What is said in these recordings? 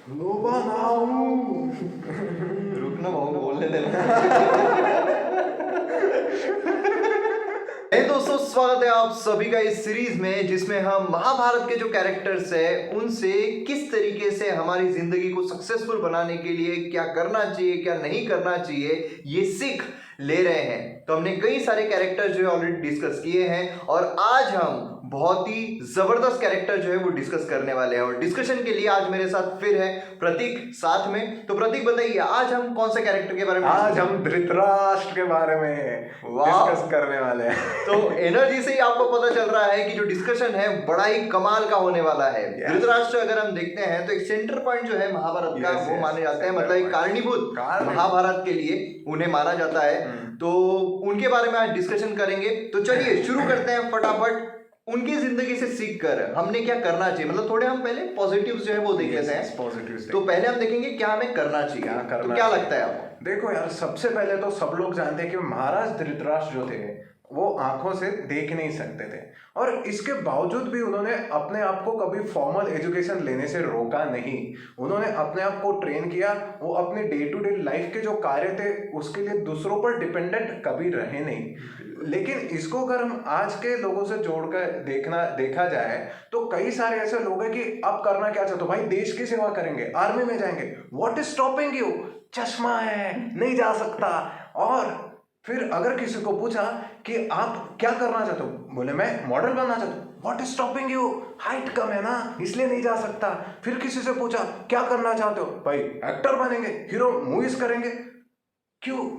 लोबा नाऊ। रुकना भाऊ, बोलने देना। दोस्तों, स्वागत है आप सभी का इस सीरीज में जिसमें हम महाभारत के जो कैरेक्टर्स है उनसे किस तरीके से हमारी जिंदगी को सक्सेसफुल बनाने के लिए क्या करना चाहिए, क्या नहीं करना चाहिए, ये सीख ले रहे हैं। तो हमने कई सारे कैरेक्टर जो है ऑलरेडी डिस्कस किए हैं और आज हम बहुत ही जबरदस्त कैरेक्टर जो है वो डिस्कस करने वाले हैं। और डिस्कशन के लिए आज मेरे साथ फिर है प्रतीक साथ में। तो प्रतीक बताइए, आज हम कौन से कैरेक्टर के बारे में? आज हम धृतराष्ट्र के बारे में डिस्कस करने वाले हैं। तो एनर्जी से ही आपको पता चल रहा है कि जो डिस्कशन है बड़ा ही कमाल का होने वाला है। धृतराष्ट्र अगर हम देखते हैं तो एक सेंटर पॉइंट जो है महाभारत का वो माने जाते हैं, मतलब एक कारणीभूत महाभारत के लिए उन्हें माना जाता है। तो उनके बारे में आज डिस्कशन करेंगे। तो चलिए शुरू करते हैं फटाफट। उनकी जिंदगी से सीख कर हमने क्या करना चाहिए, मतलब थोड़े हम पहले पॉजिटिव्स जो है वो देख लेते हैं। पॉजिटिव्स तो पहले हम देखेंगे क्या हमें करना चाहिए। तो क्या लगता है आपको? देखो यार, सबसे पहले तो सब लोग जानते हैं कि महाराज धृतराष्ट्र जो थे वो आंखों से देख नहीं सकते थे, और इसके बावजूद भी उन्होंने अपने आप को कभी फॉर्मल एजुकेशन लेने से रोका नहीं। उन्होंने अपने आप को ट्रेन किया। वो अपने डे टू डे लाइफ के जो कार्य थे उसके लिए दूसरों पर डिपेंडेंट कभी रहे नहीं। लेकिन इसको अगर हम आज के लोगों से जोड़कर देखा जाए तो कई सारे ऐसे लोग हैं कि अब करना क्या चाहते हो भाई, देश की सेवा करेंगे, आर्मी में जाएंगे, व्हाट इज स्टॉपिंग यू, चश्मा है नहीं जा सकता। और फिर अगर किसी को पूछा कि आप क्या करना चाहते हो, बोले मैं मॉडल बनना चाहता हूँ, what is stopping you, height कम है ना इसलिए नहीं जा सकता। फिर किसी से पूछा क्या करना चाहते हो, भाई एक्टर बनेंगे, हीरो मूवीज करेंगे। क्यों?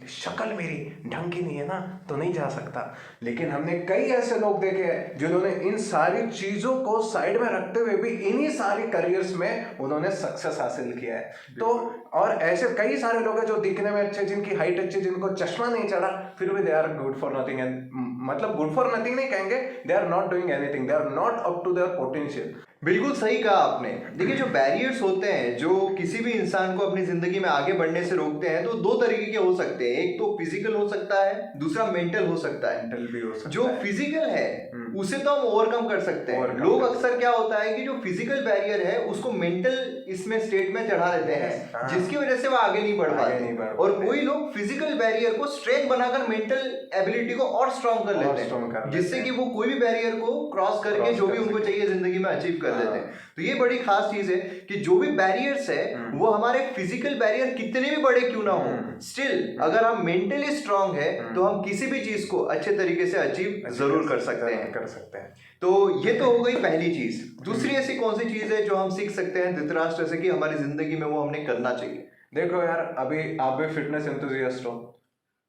शक्ल मेरी ढंग की नहीं है ना, तो नहीं जा सकता। लेकिन हमने कई ऐसे लोग देखे हैं जिन्होंने इन सारी चीजों को साइड में रखते हुए भी इन्हीं सारी करियर्स में उन्होंने सक्सेस हासिल किया है। तो और ऐसे कई सारे लोग हैं जो दिखने में अच्छे, जिनकी हाइट अच्छी, जिनको चश्मा नहीं चढ़ा, फिर भी they are good for nothing. And मतलब गुड फॉर नथिंग नहीं कहेंगे, they are not doing anything, they are not up to their potential. बिल्कुल सही कहा आपने। देखिए, जो बैरियर्स होते हैं जो किसी भी इंसान को अपनी जिंदगी में आगे बढ़ने से रोकते हैं, तो दो तरीके के हो सकते हैं। एक तो फिजिकल हो सकता है, दूसरा मेंटल हो सकता है। मेंटल भी हो सकता जो है। फिजिकल है उसे तो हम ओवरकम कर सकते हैं। लोग अक्सर क्या होता है कि जो फिजिकल बैरियर है उसको मेंटल इसमें स्टेट में चढ़ा देते हैं, जिसकी वजह से वो आगे नहीं बढ़ पाते। और कोई लोग फिजिकल बैरियर को स्ट्रेंथ बनाकर मेंटल एबिलिटी को और स्ट्रॉन्ग कर लेते हैं, जिससे कि वो कोई भी बैरियर को क्रॉस करके जो भी उनको चाहिए जिंदगी में अचीव कर लेते हैं। तो ये बड़ी खास चीज है कि जो भी बैरियर्स है वो हमारे फिजिकल बैरियर कितने भी बड़े क्यों ना हो, स्टिल अगर हम मेंटली स्ट्रांग है तो हम किसी भी चीज को अच्छे तरीके से अचीव जरूर कर सकते हैं। तो ये तो हो गई पहली चीज। दूसरी ऐसी कौन सी चीज है जो हम सीख सकते हैं धृतराष्ट्र से कि हमारी जिंदगी में वो हमने करना चाहिए? देखो यार, अभी आप भी फिटनेस एंथुसियास्ट हो,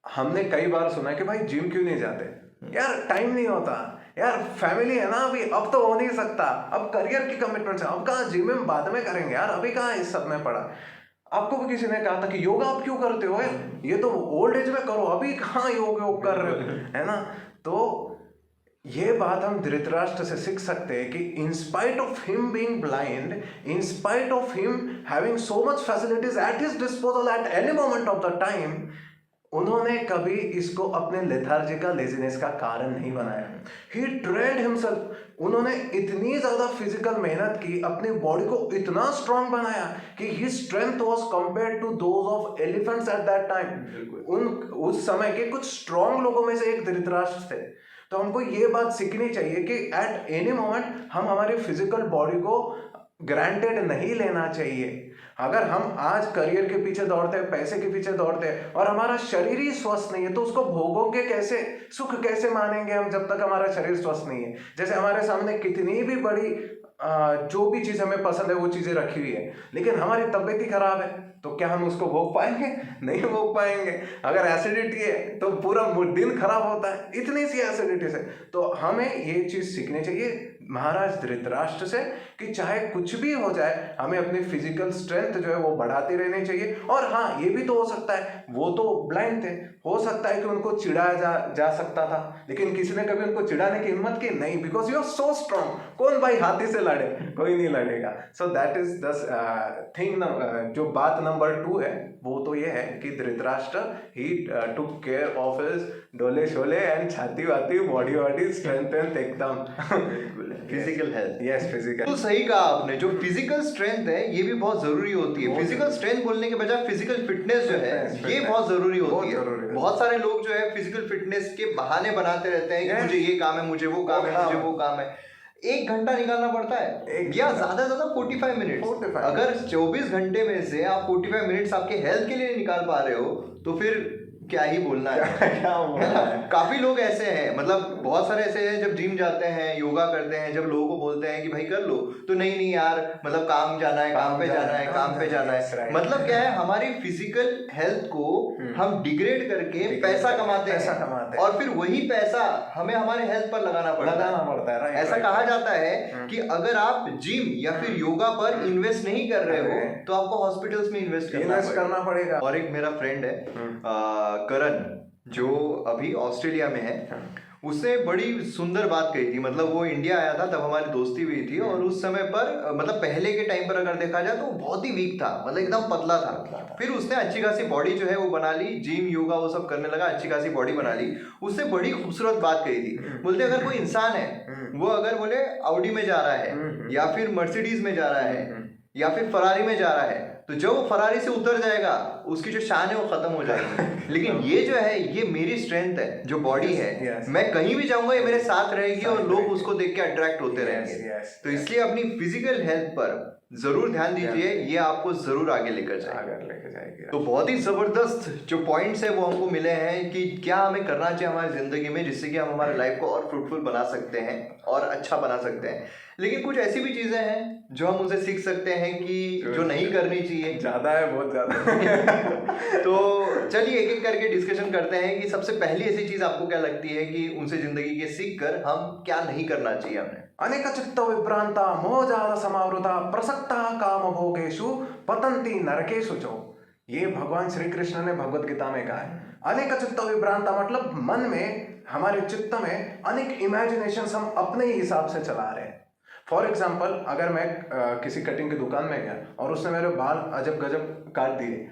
हमने कई बार सुना है कि भाई जिम क्यों नहीं जाते यार, टाइम नहीं होता यार, फैमिली है ना अभी, अब तो हो नहीं सकता, अब करियर की कमिटमेंट है, अब कहाँ जिम में बाद में करेंगे यार, अभी कहाँ इस सब में पड़ा। आपको भी किसी ने कहा था कि योगा आप क्यों करते हो, ये तो ओल्ड एज में करो, अभी कहाँ योग कर रहे हो, है ना। तो ये बात हम धृतराष्ट्र से सीख सकते हैं कि in spite of him being blind, in spite of him having so much facilities at his disposal at any moment of the time, उन्होंने कभी इसको अपने लेथार्जिकल लेजीनेस का कारण नहीं बनाया। ही ट्रेंड हिमसेल्फ, उन्होंने इतनी ज्यादा फिजिकल मेहनत की, अपनी बॉडी को इतना स्ट्रांग बनाया कि he strength was compared to those of elephants at that time. उस समय के कुछ स्ट्रांग लोगों में से एक धृतराष्ट्र थे। तो हमको ये बात सीखनी चाहिए कि एट एनी मोमेंट हम हमारी फिजिकल बॉडी को ग्रांटेड नहीं लेना चाहिए। अगर हम आज करियर के पीछे दौड़ते हैं, पैसे के पीछे दौड़ते हैं और हमारा शरीर ही स्वस्थ नहीं है, तो उसको भोगोगे कैसे, सुख कैसे मानेंगे हम जब तक हमारा शरीर स्वस्थ नहीं है। जैसे हमारे सामने कितनी भी बड़ी जो भी चीज हमें पसंद है वो चीजें रखी हुई है, लेकिन हमारी तबीयत ही खराब है, तो क्या हम उसको भोग पाएंगे? नहीं भोग पाएंगे। अगर एसिडिटी है तो पूरा दिन खराब होता है, इतनी सी एसिडिटी से। तो हमें ये चीज सीखनी चाहिए महाराज धृतराष्ट्र से कि चाहे कुछ भी हो जाए, हमें अपनी फिजिकल स्ट्रेंथ जो है वो बढ़ाती रहनी चाहिए। और हाँ, ये भी तो हो सकता है, वो तो ब्लाइंड थे, हो सकता है कि उनको चिढ़ाया जा सकता था, लेकिन किसी ने कभी उनको चिढ़ाने की हिम्मत की नहीं, because you are so strong. कौन भाई हाथी से लड़े, कोई नहीं लड़ेगा। So that is the thing. जो बात नंबर 2 है वो तो ये है कि धृतराष्ट्र ही टुक केयर ऑफ हिज डोले शोले एंड छाती वाती बॉडी स्ट्रेंथ एकदम। Physical health. Yes, physical. तो सही कहा आपने, जो फिजिकल स्ट्रेंथ है ये भी बहुत जरूरी होती है। फिजिकल स्ट्रेंथ बोलने के बजाय फिजिकल फिटनेस जो है ये बहुत जरूरी होती है। बहुत सारे लोग जो है फिजिकल फिटनेस के बहाने बनाते रहते हैं कि मुझे ये काम है, मुझे वो काम है, मुझे वो काम है। 1 घंटा निकालना पड़ता है या ज्यादा 45 मिनट। अगर 24 घंटे में से आप 45 मिनट्स आपके हेल्थ के लिए निकाल पा रहे हो तो फिर क्या ही बोलना है। क्या बोलना है। काफी लोग ऐसे हैं, मतलब बहुत सारे ऐसे हैं, जब जिम जाते हैं, योगा करते हैं, जब लोगों को बोलते हैं कि भाई कर लो तो नहीं यार, मतलब काम जाना है, काम पे जाना है, काम पे जाना है। मतलब क्या है, हमारी फिजिकल हेल्थ को हम डिग्रेड करके पैसा कमाते हैं और फिर वही पैसा हमें हमारे हेल्थ पर लगाना पड़ता है। ऐसा कहा जाता है कि अगर आप जिम या फिर योगा पर इन्वेस्ट नहीं कर रहे हो तो आपको हॉस्पिटल्स में इन्वेस्ट करना पड़ेगा। और एक मेरा फ्रेंड है करण, जो अभी ऑस्ट्रेलिया में है, उसने बड़ी सुंदर बात कही थी। मतलब वो इंडिया आया था तब हमारी दोस्ती हुई थी और उस समय पर मतलब पहले के टाइम पर अगर देखा जाए तो वो बहुत ही वीक था, मतलब एकदम पतला था। फिर उसने अच्छी खासी बॉडी जो है वो बना ली, जिम योगा वो सब करने लगा, अच्छी खासी बॉडी बना ली। उसने बड़ी खूबसूरत बात कही थी। बोलते अगर कोई इंसान है, वो अगर बोले ऑडी में जा रहा है या फिर मर्सिडीज में जा रहा है या फिर फरारी में जा रहा है, तो जब वो फरारी से उतर जाएगा उसकी जो शान है वो खत्म हो जाएगी। लेकिन ये जो है ये मेरी स्ट्रेंथ है, जो बॉडी है, मैं कहीं भी जाऊंगा ये मेरे साथ रहेगी और लोग उसको देख के अट्रैक्ट होते रहेंगे। तो इसलिए अपनी फिजिकल हेल्थ पर जरूर ध्यान दीजिए, ये आपको जरूर आगे लेकर जाएगी। तो बहुत ही जबरदस्त जो पॉइंट्स है वो हमको मिले हैं कि क्या हमें करना चाहिए हमारी जिंदगी में, जिससे कि हम हमारे लाइफ को और फ्रूटफुल बना सकते हैं और अच्छा बना सकते हैं। लेकिन कुछ ऐसी भी चीजें हैं जो हम उनसे सीख सकते हैं कि जो नहीं करनी चाहिए। ज्यादा है, बहुत ज्यादा। तो चलिए एक एक करके डिस्कशन करते हैं कि सबसे पहली ऐसी चीज आपको क्या लगती है कि उनसे जिंदगी के सीख कर हम क्या नहीं करना चाहिए हमें। अनेक चित्त विभ्रांता मोहजाल समावृता प्रसक्ता काम भोगेषु पतंती नरकेषु चो। ये भगवान श्री कृष्ण ने भगवत गीता में कहा है। अनेक चित्त विभ्रांता मतलब मन में, हमारे चित्त में अनेक इमेजिनेशंस हम अपने ही हिसाब से चला रहे हैं। फॉर एग्जाम्पल, अगर मैं किसी कटिंग की दुकान में गया और उसने मेरे बाल अजब गजब काट दिए,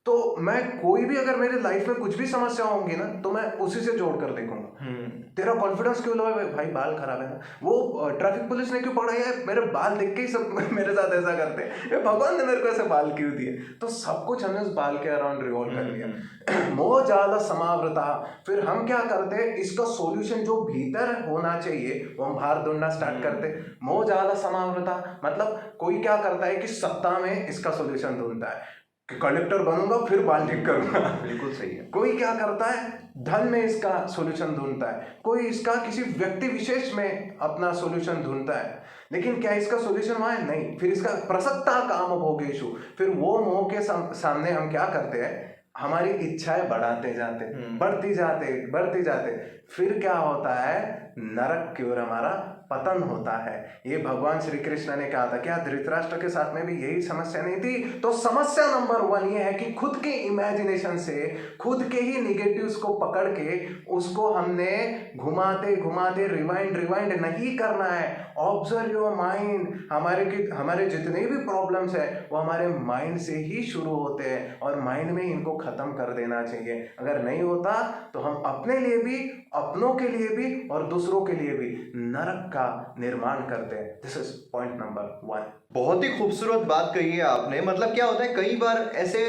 तो मैं कोई भी अगर मेरी लाइफ में कुछ भी समस्या होंगी ना तो मैं उसी से जोड़ कर देखूंगा। तेरा कॉन्फिडेंस क्यों लो है भाई, बाल खराब है ना, वो ट्रैफिक पुलिस ने क्यों पकड़ा है, मेरे बाल देख के ही सब मेरे साथ ऐसा करते हैं, भगवान ने मेरे को ऐसे बाल क्यों दिए। तो सब कुछ हमने उस बाल के अराउंड रिवॉल्व कर लिया। मोह जाल समावृता। फिर हम क्या करते, इसका सॉल्यूशन जो भीतर होना चाहिए वो हम बाहर ढूंढना स्टार्ट करते। मोह जाल समावृता मतलब कोई क्या करता है कि सत्ता में इसका सॉल्यूशन ढूंढता है कि कलेक्टर बनूंगा फिर बाल ठीक करूंगा। बिल्कुल सही है। कोई क्या करता है, धन में इसका सॉल्यूशन ढूंढता है, कोई इसका किसी व्यक्ति विशेष में अपना सॉल्यूशन ढूंढता है। लेकिन क्या इसका सॉल्यूशन वहां है? नहीं। फिर इसका प्रसक्ता काम भोगेषु, फिर वो मोह के सामने हम क्या करते हैं, हमारी इच्छाएं बढ़ाते जाते, बढ़ती जाते। फिर क्या होता है, नरक की ओर हमारा पतन होता है। ये भगवान श्री कृष्ण ने कहा था। क्या धृतराष्ट्र के साथ में भी यही समस्या नहीं थी? तो समस्या नंबर 1 ये है कि खुद के इमेजिनेशन से, खुद के ही निगेटिव्स को पकड़ के उसको हमने घुमाते रिवाइंड नहीं करना है। Observe your mind. हमारे जितने भी प्रॉब्लम्स है वो हमारे माइंड से ही शुरू होते हैं और माइंड में इनको खत्म कर देना चाहिए। अगर नहीं होता तो हम अपने लिए भी, अपनों के लिए भी और दूसरों के लिए भी नरक का निर्माण करते हैं। This is point number 1। बहुत ही खूबसूरत बात कही है आपने। मतलब क्या होता है, कई बार ऐसे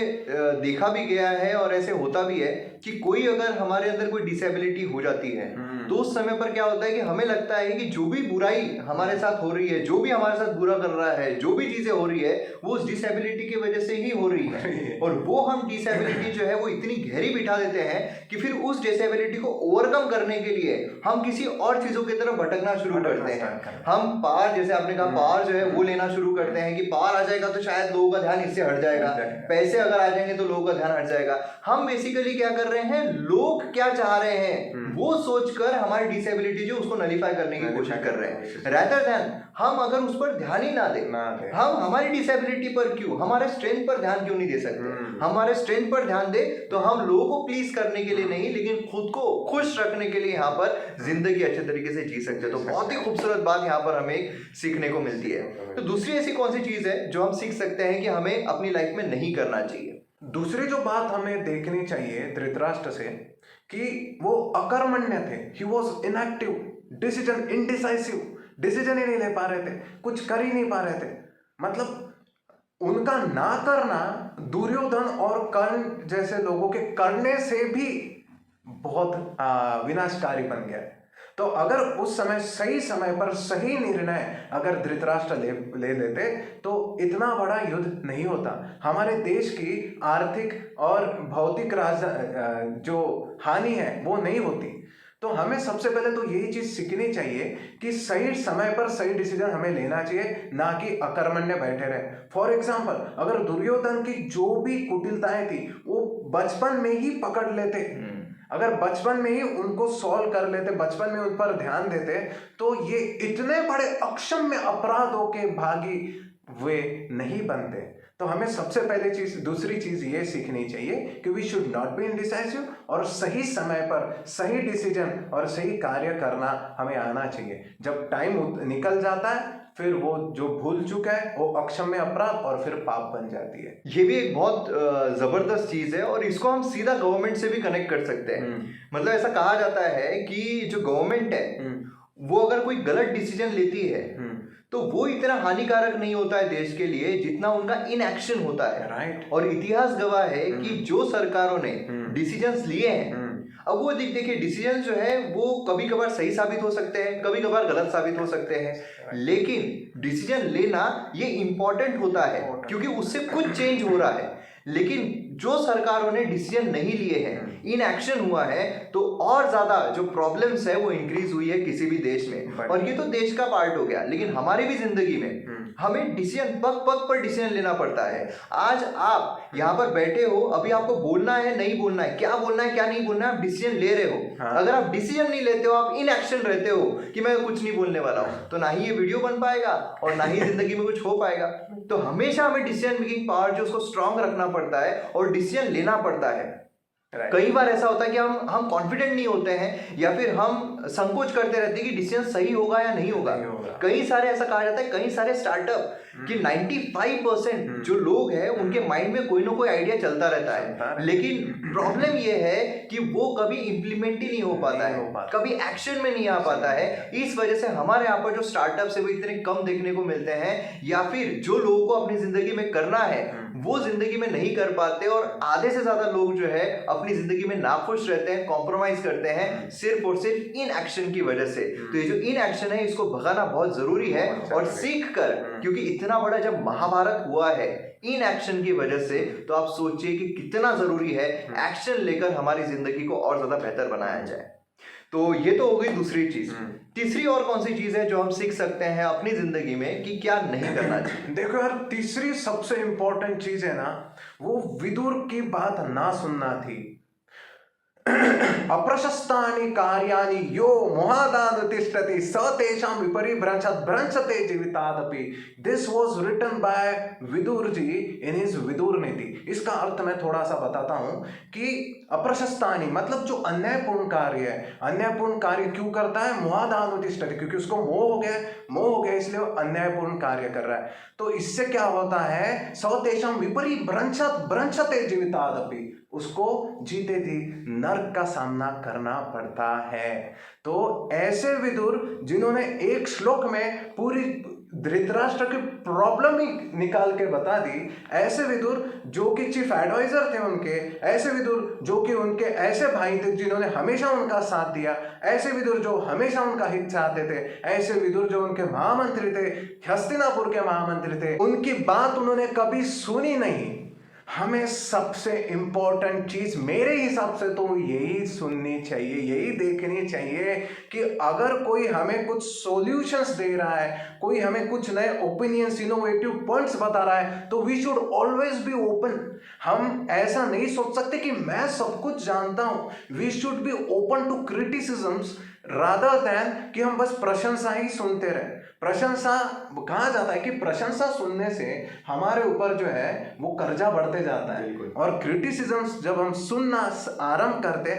देखा भी गया है और ऐसे होता भी है कि कोई अगर हमारे अंदर कोई डिसेबिलिटी हो जाती है तो उस समय पर क्या होता है कि हमें लगता है कि जो भी बुराई हमारे साथ हो रही है, जो भी हमारे साथ बुरा कर रहा है, जो भी चीजें हो रही है वो उस डिसेबिलिटी की वजह से ही हो रही है। और वो हम डिसेबिलिटी जो है वो इतनी गहरी बिठा देते हैं कि फिर उस डिसेबिलिटी को ओवरकम करने के लिए हम किसी और चीजों की तरफ भटकना शुरू करते हैं। हम पावर, जैसे आपने कहा, पावर जो है वो लेना शुरू करते हैं कि पावर आ जाएगा तो शायद लोगों का ध्यान इससे हट जाएगा, पैसे अगर आ जाएंगे तो लोगों का ध्यान हट जाएगा। हम बेसिकली क्या कर रहे हैं, लोग क्या चाह रहे हैं वो सोचकर हमारी डिसेबिलिटी जो उसको नलीफाई करने की कोशिश कर रहे हैं, रादर देन हम अगर उस पर ध्यान ही ना दें। हम हमारी डिसेबिलिटी पर क्यों, हमारे स्ट्रेंथ पर ध्यान क्यों नहीं दे सकते? हमारे स्ट्रेंथ पर ध्यान दे तो हम लोगों को प्लीज करने के लिए नहीं, लेकिन खुद को खुश रखने के लिए यहाँ पर जिंदगी अच्छे तरीके से जी सकते हैं। तो बहुत ही खूबसूरत बात यहाँ पर हमें सीखने को मिलती है। तो दूसरी ऐसी कौन सी चीज है जो हम सीख सकते हैं कि हमें अपनी लाइफ में नहीं करना चाहिए? दूसरी जो बात हमें देखनी चाहिए धृतराष्ट्र से, कि वो अकर्मण्य थे। He was inactive, decision indecisive. Decision ही नहीं ले पा रहे थे, कुछ कर ही नहीं पा रहे थे। मतलब उनका ना करना दुर्योधन और कर्ण जैसे लोगों के करने से भी बहुत विनाशकारी बन गया। तो अगर उस समय सही समय पर सही निर्णय अगर धृतराष्ट्र ले लेते तो इतना बड़ा युद्ध नहीं होता। हमारे देश की आर्थिक और भौतिक जो हानि है वो नहीं होती। तो हमें सबसे पहले तो यही चीज सीखनी चाहिए कि सही समय पर सही डिसीजन हमें लेना चाहिए, ना कि अकर्मण्य बैठे रहे। फॉर एग्जाम्पल, अगर दुर्योधन की जो भी कुटिलताएं थी वो बचपन में ही पकड़ लेते, अगर बचपन में ही उनको सॉल्व कर लेते, बचपन में उन पर ध्यान देते, तो ये इतने बड़े अक्षम्य अपराधों के भागी वे नहीं बनते। तो हमें सबसे पहले दूसरी चीज ये सीखनी चाहिए कि we should not be indecisive, और सही समय पर सही डिसीजन और सही कार्य करना हमें आना चाहिए। जब टाइम निकल जाता है फिर वो जो भूल चुका है वो अक्षम्य अपराध और फिर पाप बन जाती है। ये भी एक बहुत जबरदस्त चीज है, और इसको हम सीधा गवर्नमेंट से भी कनेक्ट कर सकते हैं। मतलब ऐसा कहा जाता है कि जो गवर्नमेंट है वो अगर कोई गलत डिसीजन लेती है तो वो इतना हानिकारक नहीं होता है देश के लिए जितना उनका इनएक्शन होता है। राइट। और इतिहास गवाह है कि जो सरकारों ने डिसीजंस लिए हैं, अब वो देखिए डिसीजन जो है वो कभी कभार सही साबित हो सकते हैं, कभी कभार गलत साबित हो सकते हैं, लेकिन डिसीजन लेना ये इंपॉर्टेंट होता है क्योंकि उससे कुछ चेंज हो रहा है। लेकिन जो सरकारों ने डिसीजन नहीं लिए हैं, इनएक्शन हुआ है, तो और ज्यादा जो प्रॉब्लम्स है वो इंक्रीज हुई है किसी भी देश में। और ये तो देश का पार्ट हो गया, लेकिन हमारी भी जिंदगी में हमें डिसीजन पग पग पर डिसीजन लेना पड़ता है। आज आप यहाँ पर बैठे हो, अभी आपको बोलना है नहीं बोलना है, क्या बोलना है क्या नहीं बोलना है, आप डिसीजन ले रहे हो। अगर आप डिसीजन नहीं लेते हो, आप इनएक्शन रहते हो कि मैं कुछ नहीं बोलने वाला हूँ, तो ना ही ये वीडियो बन पाएगा और ना ही जिंदगी में कुछ हो पाएगा। तो हमेशा हमें डिसीजन मेकिंग पावर जो उसको स्ट्रांग रखना पड़ता है और डिसीजन लेना पड़ता है। कई बार ऐसा होता है कि हम कॉन्फिडेंट नहीं होते हैं या फिर हम संकोच करते रहते हैं कि डिसीजन सही होगा या नहीं होगा। कई सारे ऐसा कहा जाता है, कई सारे स्टार्टअप कि 95% जो लोग हैं उनके माइंड में कोई ना कोई आइडिया चलता रहता है, लेकिन प्रॉब्लम ये है कि वो कभी इंप्लीमेंट ही नहीं हो पाता है, कभी एक्शन में नहीं आ पाता है। इस वजह से हमारे यहाँ पर जो स्टार्टअप्स है वो इतने कम देखने को मिलते हैं, या फिर जो लोगों को अपनी जिंदगी में करना है वो जिंदगी में नहीं कर पाते, और आधे से ज्यादा लोग जो है अपनी जिंदगी में नाखुश रहते हैं, कॉम्प्रोमाइज करते हैं सिर्फ और सिर्फ इन एक्शन की वजह से। तो ये जो इन एक्शन है इसको भगाना बहुत जरूरी है, और सीख कर, क्योंकि इतना बड़ा जब महाभारत हुआ है इन एक्शन की वजह से, तो आप सोचिए कि कितना जरूरी है एक्शन लेकर हमारी जिंदगी को और ज्यादा बेहतर बनाया जाए। तो ये तो हो गई दूसरी चीज। तीसरी और कौन सी चीज है जो हम सीख सकते हैं अपनी जिंदगी में कि क्या नहीं करना चाहिए? देखो यार, तीसरी सबसे इंपॉर्टेंट चीज है ना, वो विदुर की बात ना सुनना थी। अप्रशस्तानि कार्याणि यो मोहादानुतिष्ठति स तेषां विपरिभ्रंशते जीवितादपि। This was written by Vidur ji in his Vidur Niti. इसका अर्थ मैं थोड़ा सा बताता हूं कि अप्रशस्तानि मतलब जो अन्यायपूर्ण कार्य है, अन्यायपूर्ण कार्य क्यों करता है? मोहादानुतिष्ठति, क्योंकि उसको मोह हो गया इसलिए वो अन्यायपूर्ण कार्य कर रहा है। तो इससे क्या होता है? स तेषां विपरिभ्रंशते जीवितादपि, उसको जीते जी नर्क का सामना करना पड़ता है। तो ऐसे विदुर जिन्होंने एक श्लोक में पूरी धृतराष्ट्र की प्रॉब्लम ही निकाल के बता दी, ऐसे विदुर जो कि चीफ एडवाइजर थे उनके, ऐसे विदुर जो कि उनके ऐसे भाई थे जिन्होंने हमेशा उनका साथ दिया, ऐसे विदुर जो हमेशा उनका हित चाहते थे, ऐसे विदुर जो उनके महामंत्री थे, हस्तिनापुर के महामंत्री थे, उनकी बात उन्होंने कभी सुनी नहीं। हमें सबसे इंपॉर्टेंट चीज मेरे हिसाब से तो यही सुननी चाहिए, यही देखनी चाहिए कि अगर कोई हमें कुछ सॉल्यूशंस दे रहा है, कोई हमें कुछ नए ओपिनियंस, इनोवेटिव पॉइंट्स बता रहा है, तो we should always be open. हम ऐसा नहीं सोच सकते कि मैं सब कुछ जानता हूं। We should be open to criticisms rather than कि हम बस प्रशंसा ही सुनते रहे। प्रशंसा, कहा जाता है कि प्रशंसा सुनने से हमारे ऊपर जो है वो कर्जा बढ़ते जाता है, और क्रिटिसिज्म्स जब हम सुनना आरंभ करते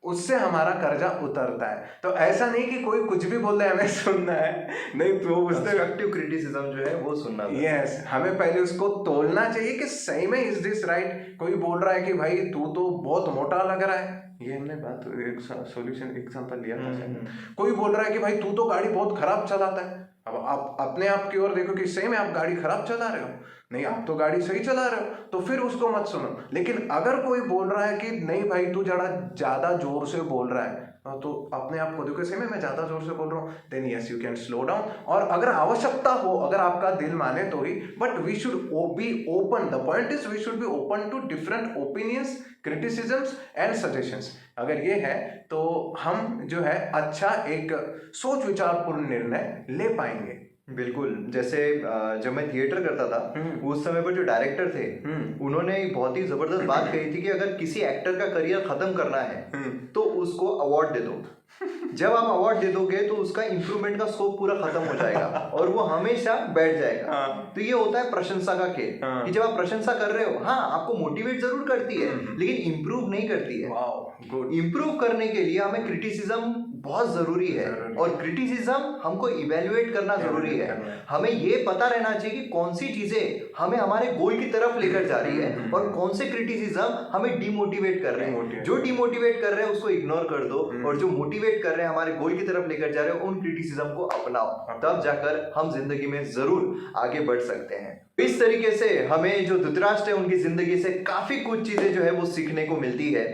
उससे हमारा कर्जा उतरता है। तो ऐसा नहीं कि कोई कुछ भी बोल रहा है हमें सुनना है, नहीं तो कंस्ट्रक्टिव क्रिटिसिज्म जो है वो सुनना है। यस, हमें पहले उसको तोलना चाहिए कि सही में इज दिस राइट। कोई बोल रहा है कि भाई तू तो बहुत मोटा लग रहा है, ये हमने बात एक सॉल्यूशन एग्जांपल लिया था शायद। कोई बोल रहा है कि भाई तू तो गाड़ी बहुत खराब चलाता है, अब आप अपने आप की ओर देखो कि सही में आप गाड़ी खराब चला रहे हो, नहीं आप तो गाड़ी सही चला रहे हो, तो फिर उसको मत सुनो। लेकिन अगर कोई बोल रहा है कि नहीं भाई तू जरा ज्यादा जोर से बोल रहा है, तो अपने आप को देखो सही में मैं ज्यादा जोर से बोल रहा हूँ, then yes you can slow down. और अगर आवश्यकता हो, अगर आपका दिल माने तो ही, but we should be open, the point is we should be open to different opinions, criticisms and suggestions. अगर ये है तो हम जो है अच्छा एक सोच विचारपूर्ण निर्णय ले पाएंगे। बिल्कुल, जैसे जब मैं थिएटर करता था उस समय पर जो डायरेक्टर थे उन्होंने एक बहुत ही जबरदस्त बात कही थी कि अगर किसी एक्टर का करियर खत्म करना है तो उसको अवार्ड दे दो। जब आप अवार्ड दे दोगे तो उसका इंप्रूवमेंट का स्कोप पूरा खत्म हो जाएगा और वो हमेशा बैठ जाएगा। तो ये होता है प्रशंसा का खेल कि जब आप प्रशंसा कर रहे हो, हाँ आपको मोटिवेट जरूर करती है लेकिन इंप्रूव नहीं करती है। इंप्रूव करने के लिए हमें क्रिटिसिज्म बहुत जरूरी है और क्रिटिसिज्म हमको इवेल्युएट करना जरूरी है। हमें ये पता रहना चाहिए कि कौन सी चीजें हमें हमारे गोल की तरफ लेकर जा रही है और कौन से क्रिटिसिज्म हमें डिमोटिवेट कर रहे हैं। जो डिमोटिवेट कर रहे हैं उसको इग्नोर कर दो और जो मोटिवेट कर रहे हैं हमारे गोल की तरफ लेकर जा रहे हैं उन क्रिटिसिज्म को अपनाओ, तब जाकर हम जिंदगी में जरूर आगे बढ़ सकते हैं। इस तरीके से हमें जो धृतराष्ट्र है उनकी जिंदगी से काफी कुछ चीजें जो है वो सीखने को मिलती है।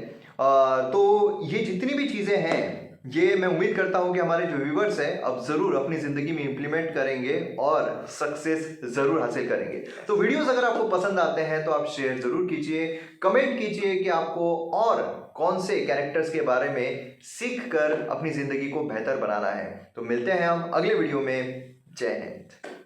तो ये जितनी भी चीजें हैं ये मैं उम्मीद करता हूं कि हमारे जो व्यूवर्स हैं अब जरूर अपनी जिंदगी में इंप्लीमेंट करेंगे और सक्सेस जरूर हासिल करेंगे। तो वीडियोस अगर आपको पसंद आते हैं तो आप शेयर जरूर कीजिए, कमेंट कीजिए कि आपको और कौन से कैरेक्टर्स के बारे में सीख कर अपनी जिंदगी को बेहतर बनाना है। तो मिलते हैं हम अगले वीडियो में। जय हिंद।